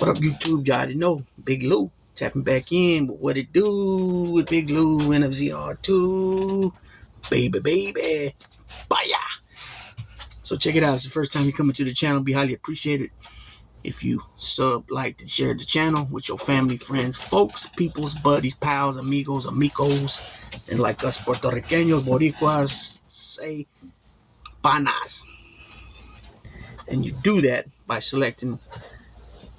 What up, YouTube? Y'all already know. Big Lou tapping back in. But what it do with Big Lou and FZR2? Baby. Bye. So check it out. It's the first time you come into the channel. Be highly appreciated if you sub, like, and share the channel with your family, friends, folks, peoples, buddies, pals, amigos, and like us Puerto Ricanos, Boricuas, say panas. And you do that by selecting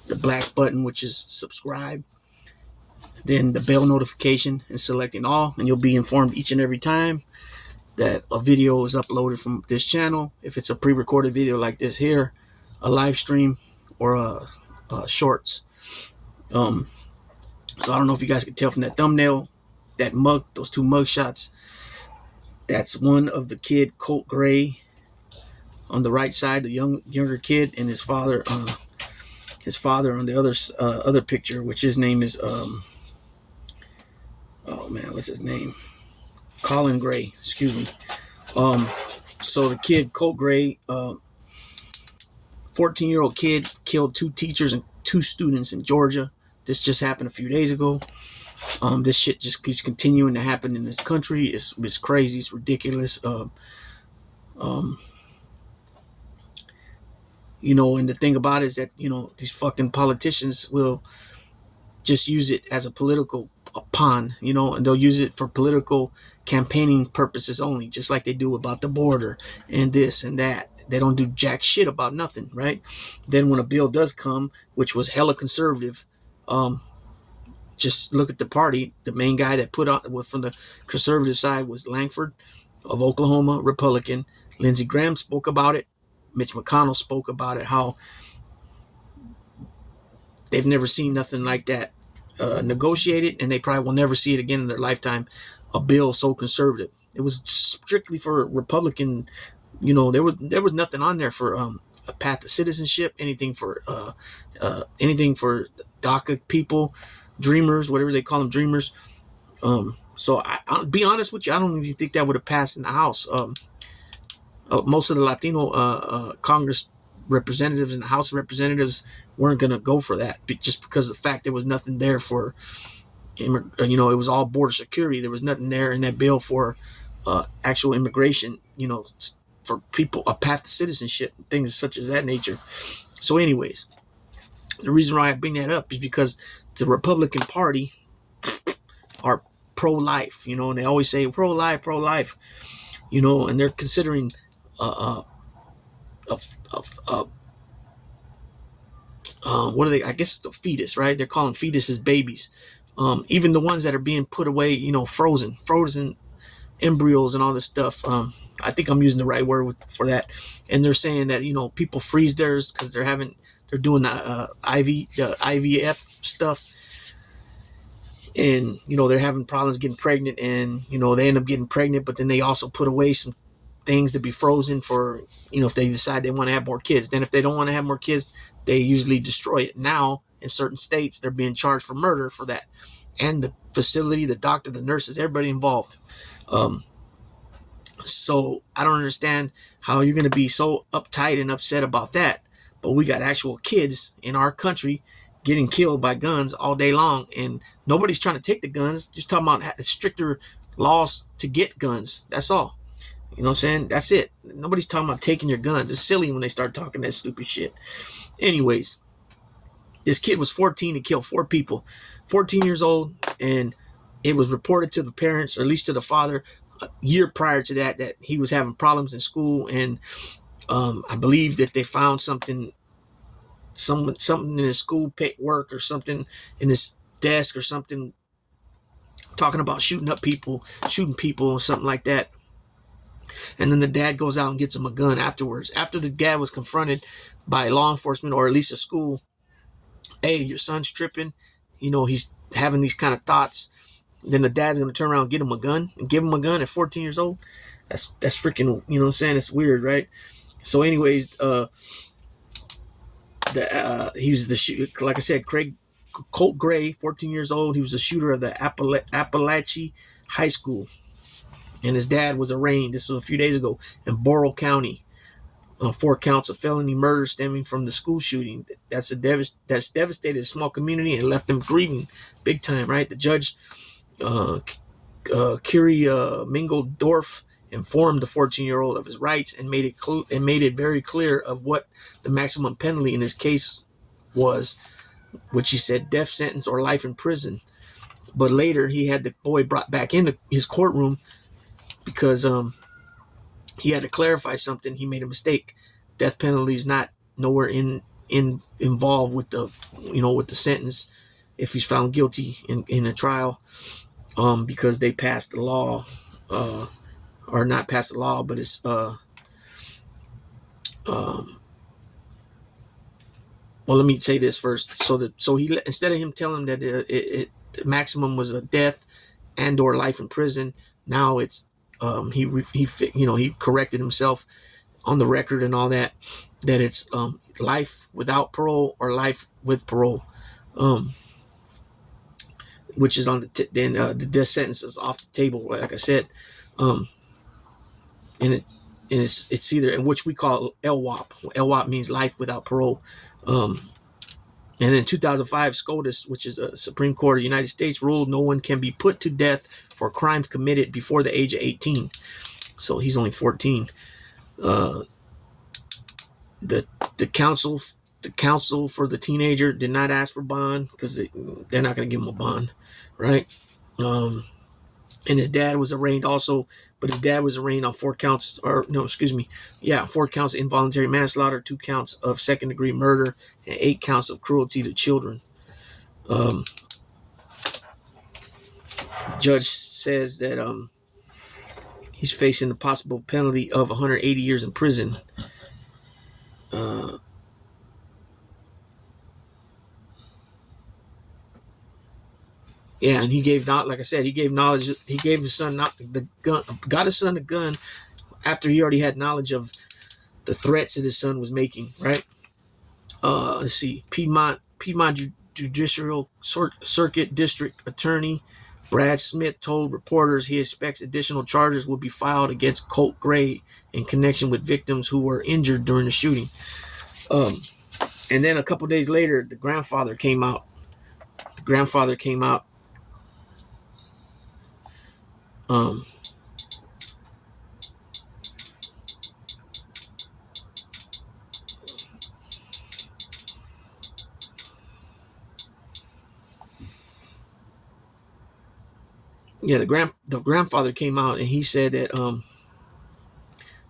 the black button, which is subscribe, then the bell notification, and selecting all, and you'll be informed each and every time that a video is uploaded from this channel. If it's a pre-recorded video like this here, a live stream, or a shorts. So I don't know if you guys can tell from that thumbnail, that mug, those two mug shots. That's one of the kid, Colt Gray, on the right side, the younger kid, and his father on the other picture, which his name is oh man, what's his name? Colin Gray, excuse me. So the kid, Colt Gray, 14-year-old kid, killed 2 teachers and 2 students in Georgia. This just happened a few days ago. This shit just keeps continuing to happen in this country. It's crazy. It's ridiculous. You know, and the thing about it is that, you know, these fucking politicians will just use it as a political pawn, you know, and they'll use it for political campaigning purposes only, just like they do about the border and this and that. They don't do jack shit about nothing, right? Then when a bill does come, which was hella conservative, just look at the party. The main guy that put on from the conservative side was Langford of Oklahoma, Republican. Lindsey Graham spoke about it. Mitch McConnell spoke about it, how they've never seen nothing like that negotiated, and they probably will never see it again in their lifetime. A bill so conservative. It was strictly for Republican. You know, there was nothing on there for a path to citizenship, anything for DACA people, dreamers, whatever they call them, dreamers. So I'll be honest with you, I don't even think that would have passed in the House. Most of the Latino Congress representatives and the House of Representatives weren't going to go for that, just because of the fact there was nothing there for, you know, it was all border security. There was nothing there in that bill for actual immigration, you know, for people, a path to citizenship, things such as that nature. So anyways, the reason why I bring that up is because the Republican Party are pro-life, you know, and they always say pro-life, you know, and they're considering what are they? I guess the fetus, right? They're calling fetuses babies. Even the ones that are being put away, you know, frozen embryos and all this stuff. I think I'm using the right word for that. And they're saying that, you know, people freeze theirs because they're doing the IVF stuff. And, you know, they're having problems getting pregnant, and, you know, they end up getting pregnant, but then they also put away some things to be frozen for, you know, if they decide they want to have more kids. Then if they don't want to have more kids, they usually destroy it. Now, in certain states, they're being charged for murder for that. And the facility, the doctor, the nurses, everybody involved. So I don't understand how you're going to be so uptight and upset about that. But we got actual kids in our country getting killed by guns all day long, and nobody's trying to take the guns. Just talking about stricter laws to get guns. That's all. You know what I'm saying? That's it. Nobody's talking about taking your guns. It's silly when they start talking that stupid shit. Anyways, this kid was 14 and killed 4 people. 14 years old, and it was reported to the parents, or at least to the father, a year prior to that he was having problems in school, and I believe that they found something in his school work or something in his desk or something, talking about shooting people or something like that. And then the dad goes out and gets him a gun afterwards. After the dad was confronted by law enforcement, or at least a school, hey, your son's tripping, you know, he's having these kind of thoughts. Then the dad's going to turn around and get him a gun and give him a gun at 14 years old. That's freaking, you know what I'm saying? It's weird, right? So anyways, he was the shooter, like I said, Colt Gray, 14 years old. He was the shooter of the Appalachia High School. And his dad was arraigned. This was a few days ago in Borough County. 4 counts of felony murder stemming from the school shooting. That's devastated a small community and left them grieving big time, right? The judge, Kiri Mingeldorf, informed the 14-year-old of his rights and made it very clear of what the maximum penalty in his case was, which he said death sentence or life in prison. But later he had the boy brought back into his courtroom because he had to clarify something. He made a mistake. Death penalty is not nowhere involved with the with the sentence if he's found guilty in a trial, because they passed the law, or not passed the law, but it's well, let me say this first. So he, instead of him telling him that the maximum was a death and or life in prison, now it's he corrected himself on the record and all that it's life without parole or life with parole, which is on the death sentence is off the table, like I said, and it's either, in which we call LWOP. LWOP means life without parole. And in 2005, SCOTUS, which is a Supreme Court of the United States, ruled no one can be put to death for crimes committed before the age of 18. So he's only 14. The counsel for the teenager did not ask for bond because they're not going to give him a bond, right? And his dad was arraigned also, but his dad was arraigned on 4 counts, 4 counts of involuntary manslaughter, 2 counts of second-degree murder, and 8 counts of cruelty to children. Judge says that he's facing the possible penalty of 180 years in prison. And he gave like I said, he gave knowledge. He gave his son the gun, got his son a gun after he already had knowledge of the threats that his son was making. Right? Let's see. Piedmont Judicial Circuit District Attorney Brad Smith told reporters he expects additional charges will be filed against Colt Gray in connection with victims who were injured during the shooting. And then a couple days later, the grandfather came out. The grandfather came out and he said that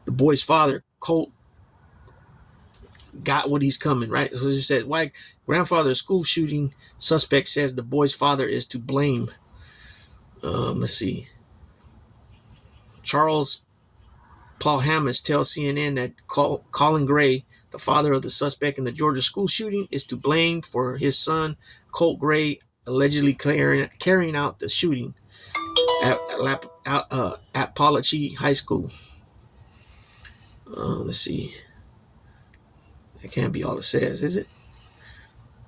the boy's father, Colt, got what he's coming, right? So he said, why grandfather school shooting suspect says the boy's father is to blame. Let's see. Charles Paul Hammis tells CNN that Colin Gray, the father of the suspect in the Georgia school shooting, is to blame for his son Colt Gray allegedly carrying out the shooting at Apalachi High School. Let's see. That can't be all it says, is it?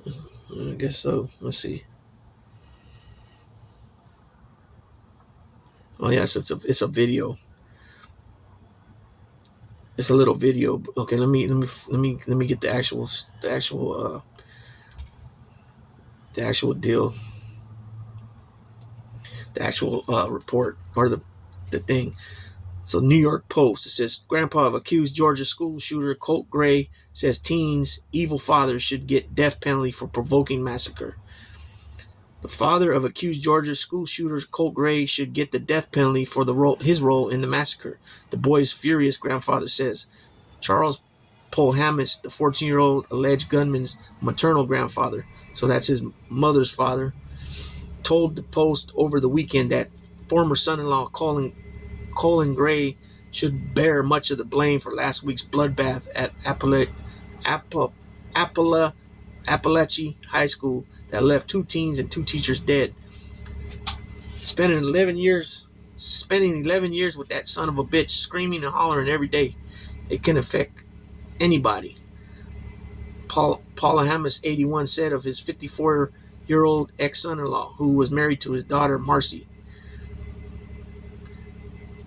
I guess so. Let's see. Oh yes, it's a video. It's a little video. Okay, let me get the actual deal, the actual report, or the thing. So New York Post, it says grandpa of accused Georgia school shooter Colt Gray says teens evil father should get death penalty for provoking massacre. The father of accused Georgia school shooter Colt Gray should get the death penalty for his role in the massacre, the boy's furious grandfather says. Charles Paul Hammis, the 14-year-old alleged gunman's maternal grandfather, so that's his mother's father, told the Post over the weekend that former son-in-law Colin Gray should bear much of the blame for last week's bloodbath at Apalachi High School that left 2 teens and 2 teachers dead. Spending 11 years with that son of a bitch screaming and hollering every day, it can affect anybody. Paula Hammis, 81, said of his 54-year-old ex-son-in-law who was married to his daughter Marcy.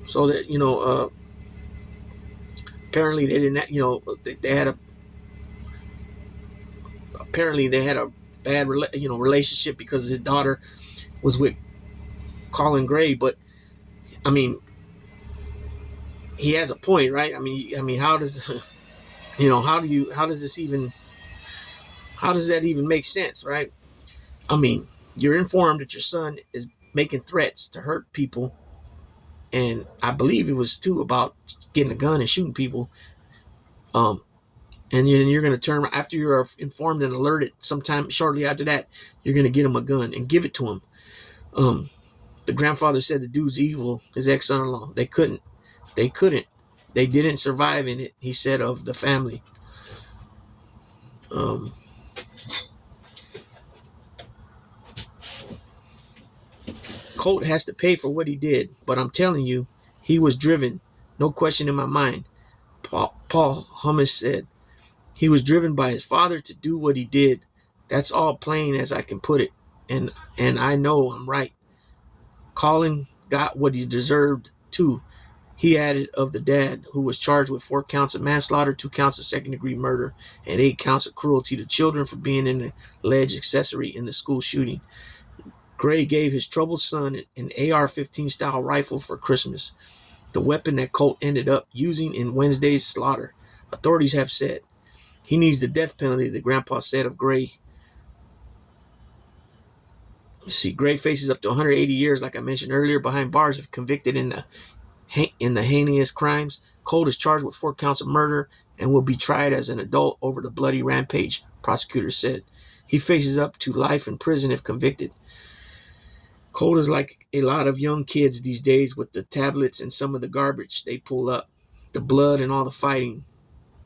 So that Apparently they didn't, they had a, apparently they had a bad, relationship because his daughter was with Colin Gray. But I mean, he has a point, right? I mean, how does, how does this even, how does that even make sense, right? I mean, you're informed that your son is making threats to hurt people, and I believe it was too about getting a gun and shooting people. Um, and you're going to turn after you're informed and alerted. Sometime shortly after that, you're going to get him a gun and give it to him. The grandfather said the dude's evil. His ex-son-in-law. They couldn't. They didn't survive in it. He said of the family. Um, Colt has to pay for what he did, but I'm telling you, he was driven. No question in my mind. Paul Hummus said he was driven by his father to do what he did. That's all plain as I can put it, and I know I'm right. Colin got what he deserved too. He added of the dad, who was charged with 4 counts of manslaughter, 2 counts of second-degree murder, and 8 counts of cruelty to children for being an alleged accessory in the school shooting. Gray gave his troubled son an AR-15 style rifle for Christmas, the weapon that Colt ended up using in Wednesday's slaughter. Authorities have said he needs the death penalty, the grandpa said of Gray. See, Gray faces up to 180 years, like I mentioned earlier, behind bars if convicted in the heinous crimes. Colt is charged with 4 counts of murder and will be tried as an adult over the bloody rampage, prosecutors said. He faces up to life in prison if convicted. Colt is like a lot of young kids these days with the tablets and some of the garbage they pull up, the blood and all the fighting.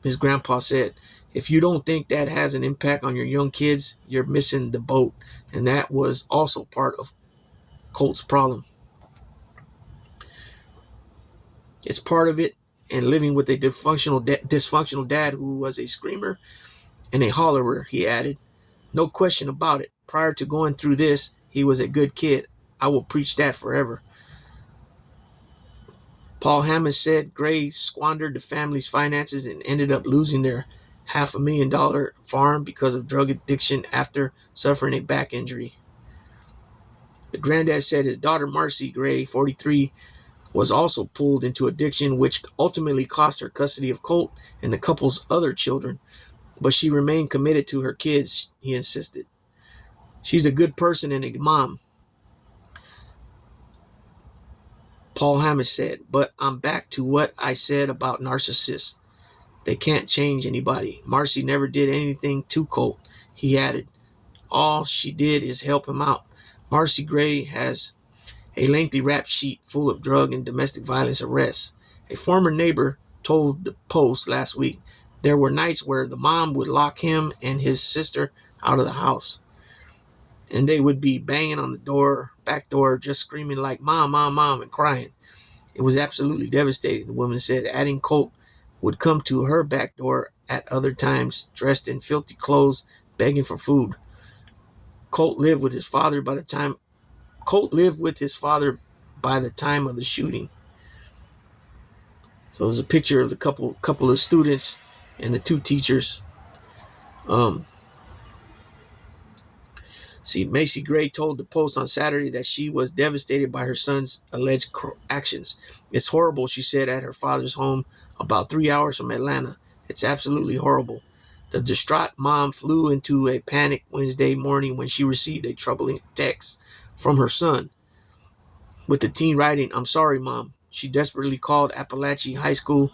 His grandpa said, if you don't think that has an impact on your young kids, you're missing the boat. And that was also part of Colt's problem. It's part of it, and living with a dysfunctional dad who was a screamer and a hollerer, he added. No question about it. Prior to going through this, he was a good kid. I will preach that forever. Paul Hammond said Gray squandered the family's finances and ended up losing their $500,000 farm because of drug addiction after suffering a back injury. The granddad said his daughter Marcy Gray, 43, was also pulled into addiction, which ultimately cost her custody of Colt and the couple's other children. But she remained committed to her kids, he insisted. She's a good person and a mom, Paul Hammond said. But I'm back to what I said about narcissists. They can't change anybody. Marcy never did anything to Colt, he added. All she did is help him out. Marcy Gray has a lengthy rap sheet full of drug and domestic violence arrests. A former neighbor told the Post last week there were nights where the mom would lock him and his sister out of the house, and they would be banging on the back door, just screaming like mom, mom, mom, and crying. It was absolutely devastating, the woman said, adding Colt would come to her back door at other times, dressed in filthy clothes, begging for food. Colt lived with his father by the time of the shooting. So there's a picture of the couple of students and the 2 teachers. Macy Gray told the Post on Saturday that she was devastated by her son's alleged actions. It's horrible, she said at her father's home about 3 hours from Atlanta. It's absolutely horrible. The distraught mom flew into a panic Wednesday morning when she received a troubling text from her son, with the teen writing, I'm sorry, Mom. She desperately called Appalachian High School,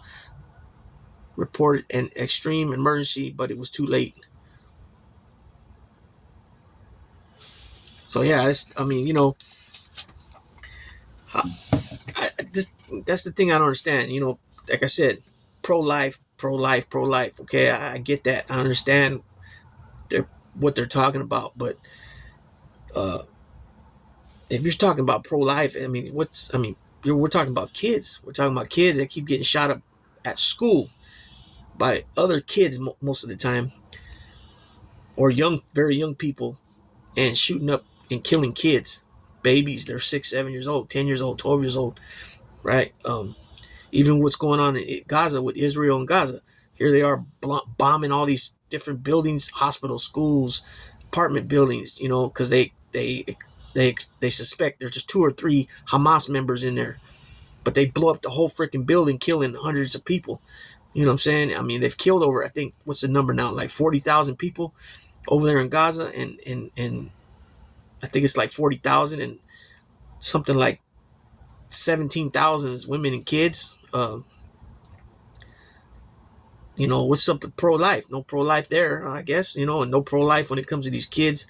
reported an extreme emergency, but it was too late. So yeah, that's the thing I don't understand. Like I said, pro-life. Okay, I get that. I understand what they're talking about, but if you're talking about pro-life, we're talking about kids. We're talking about kids that keep getting shot up at school by other kids most of the time, or very young people, and shooting up and killing kids, babies. They're 6, 7 years old, 10 years old, 12 years old, right? Even what's going on in Gaza with Israel and Gaza. Here they are bombing all these different buildings, hospitals, schools, apartment buildings, you know, because they suspect there's just 2 or 3 Hamas members in there. But they blow up the whole freaking building, killing hundreds of people. You know what I'm saying? I mean, they've killed over, I think, what's the number now? Like 40,000 people over there in Gaza. And I think it's like 40,000, and something like 17,000 is women and kids. You know, what's up with pro-life? No pro-life there, I guess, you know, and no pro-life when it comes to these kids.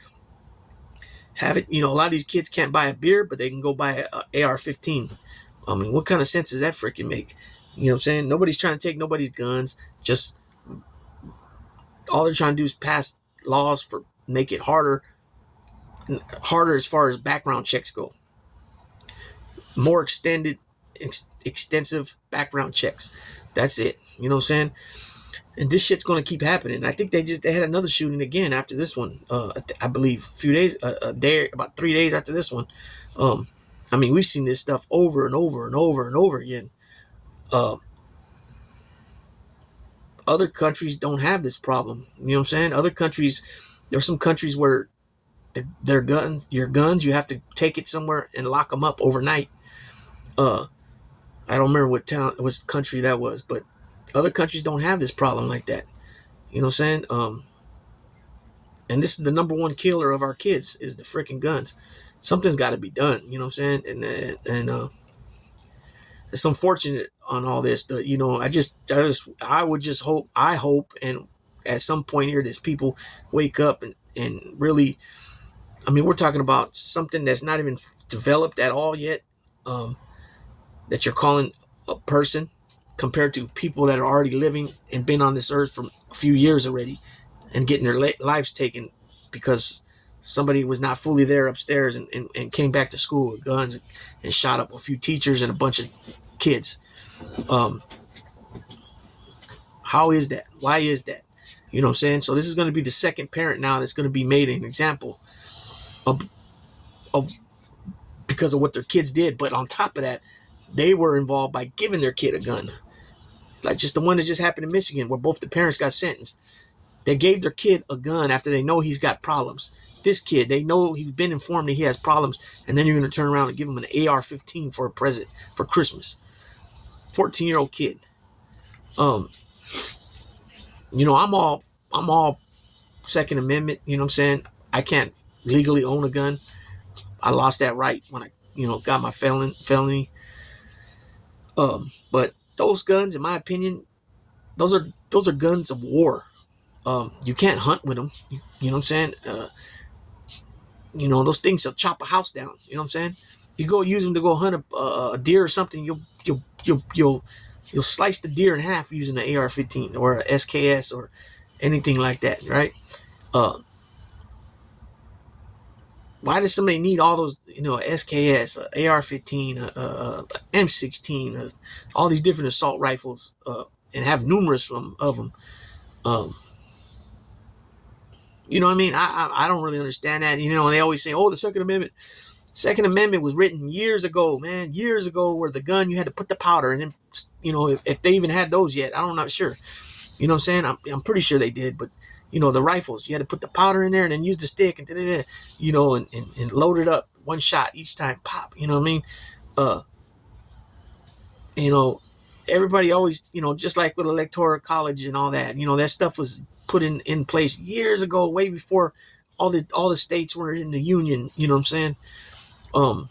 Have it, you know, a lot of these kids can't buy a beer, but they can go buy a AR-15. I mean, what kind of sense does that freaking make? You know what I'm saying? Nobody's trying to take nobody's guns. Just all they're trying to do is pass laws for make it harder as far as background checks go. More extensive background checks. That's it. You know what I'm saying? And this shit's going to keep happening. I think they had another shooting again after this one. I believe a few days, about 3 days after this one. I mean, we've seen this stuff over and over and over and over again. Other countries don't have this problem. You know what I'm saying? Other countries, there's some countries where your guns, you have to take it somewhere and lock them up overnight. I don't remember what country that was, but other countries don't have this problem like that. You know what I'm saying? And this is the number one killer of our kids is the freaking guns. Something's got to be done. You know what I'm saying? And it's unfortunate on all this. You know, I would just hope, and at some point here, these people wake up and really, I mean, we're talking about something that's not even developed at all yet, that you're calling a person, compared to people that are already living and been on this earth for a few years already and getting their lives taken because somebody was not fully there upstairs and came back to school with guns and shot up a few teachers and a bunch of kids. How is that? Why is that? You know what I'm saying? So this is going to be the second parent now that's going to be made an example of because of what their kids did. But on top of that, they were involved by giving their kid a gun. Like just the one that just happened in Michigan where both the parents got sentenced. They gave their kid a gun after they know he's got problems. This kid, they know he's been informed that he has problems, and then you're going to turn around and give him an AR-15 for a present for Christmas. 14-year-old kid. You know, I'm all Second Amendment. You know what I'm saying? I can't legally own a gun. I lost that right when I, you know, got my felony. But those guns, in my opinion, those are guns of war. You can't hunt with them. You know what I'm saying? You know, those things will chop a house down. You know what I'm saying? You go use them to go hunt a deer or something. You'll slice the deer in half using an AR-15 or a SKS or anything like that, right? Why does somebody need all those, you know, SKS, AR-15, M16, all these different assault rifles, and have numerous of them? You know what I mean? I don't really understand that. You know, they always say, oh, the Second Amendment. Second Amendment was written years ago, man. Years ago, where the gun, you had to put the powder. And then, you know, if they even had those yet, I'm not sure. You know what I'm saying? I'm pretty sure they did. But, you know, the rifles, you had to put the powder in there and then use the stick and, you know, and load it up. One shot each time, pop. You know what I mean? You know, everybody always, you know, just like with electoral college and all that, you know, that stuff was put in place years ago, way before all the states were in the union. You know what I'm saying? And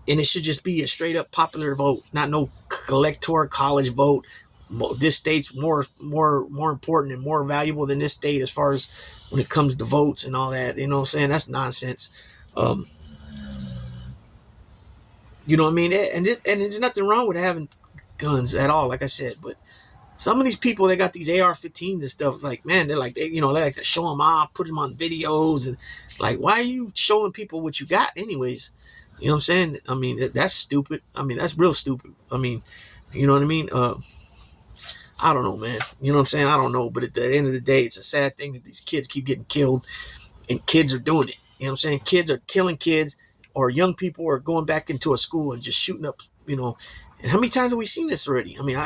it should just be a straight up popular vote, not no electoral college vote. This state's more important and more valuable than this state as far as when it comes to votes and all that. You know what I'm saying? That's nonsense. You know what I mean? And there's nothing wrong with having guns at all, like I said. But some of these people, they got these AR-15s and stuff. Like, man, they like to show them off, put them on videos, and like, why are you showing people what you got, anyways? You know what I'm saying? I mean, that's stupid. I mean, that's real stupid. I mean, you know what I mean? I don't know, man. You know what I'm saying? I don't know. But at the end of the day, it's a sad thing that these kids keep getting killed, and kids are doing it. You know what I'm saying? Kids are killing kids, or young people are going back into a school and just shooting up, you know, And how many times have we seen this already? I mean,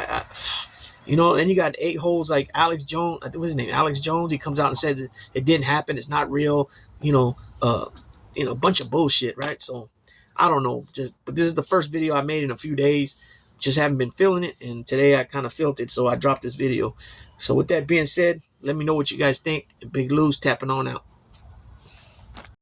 you know, and you got a-holes like Alex Jones. I think what's his name, Alex Jones. He comes out and says it didn't happen. It's not real. A bunch of bullshit, right? So I don't know. But this is the first video I made in a few days. Just haven't been feeling it, and today I kind of felt it, so I dropped this video. So with that being said, let me know what you guys think. Big Lou's tapping on out.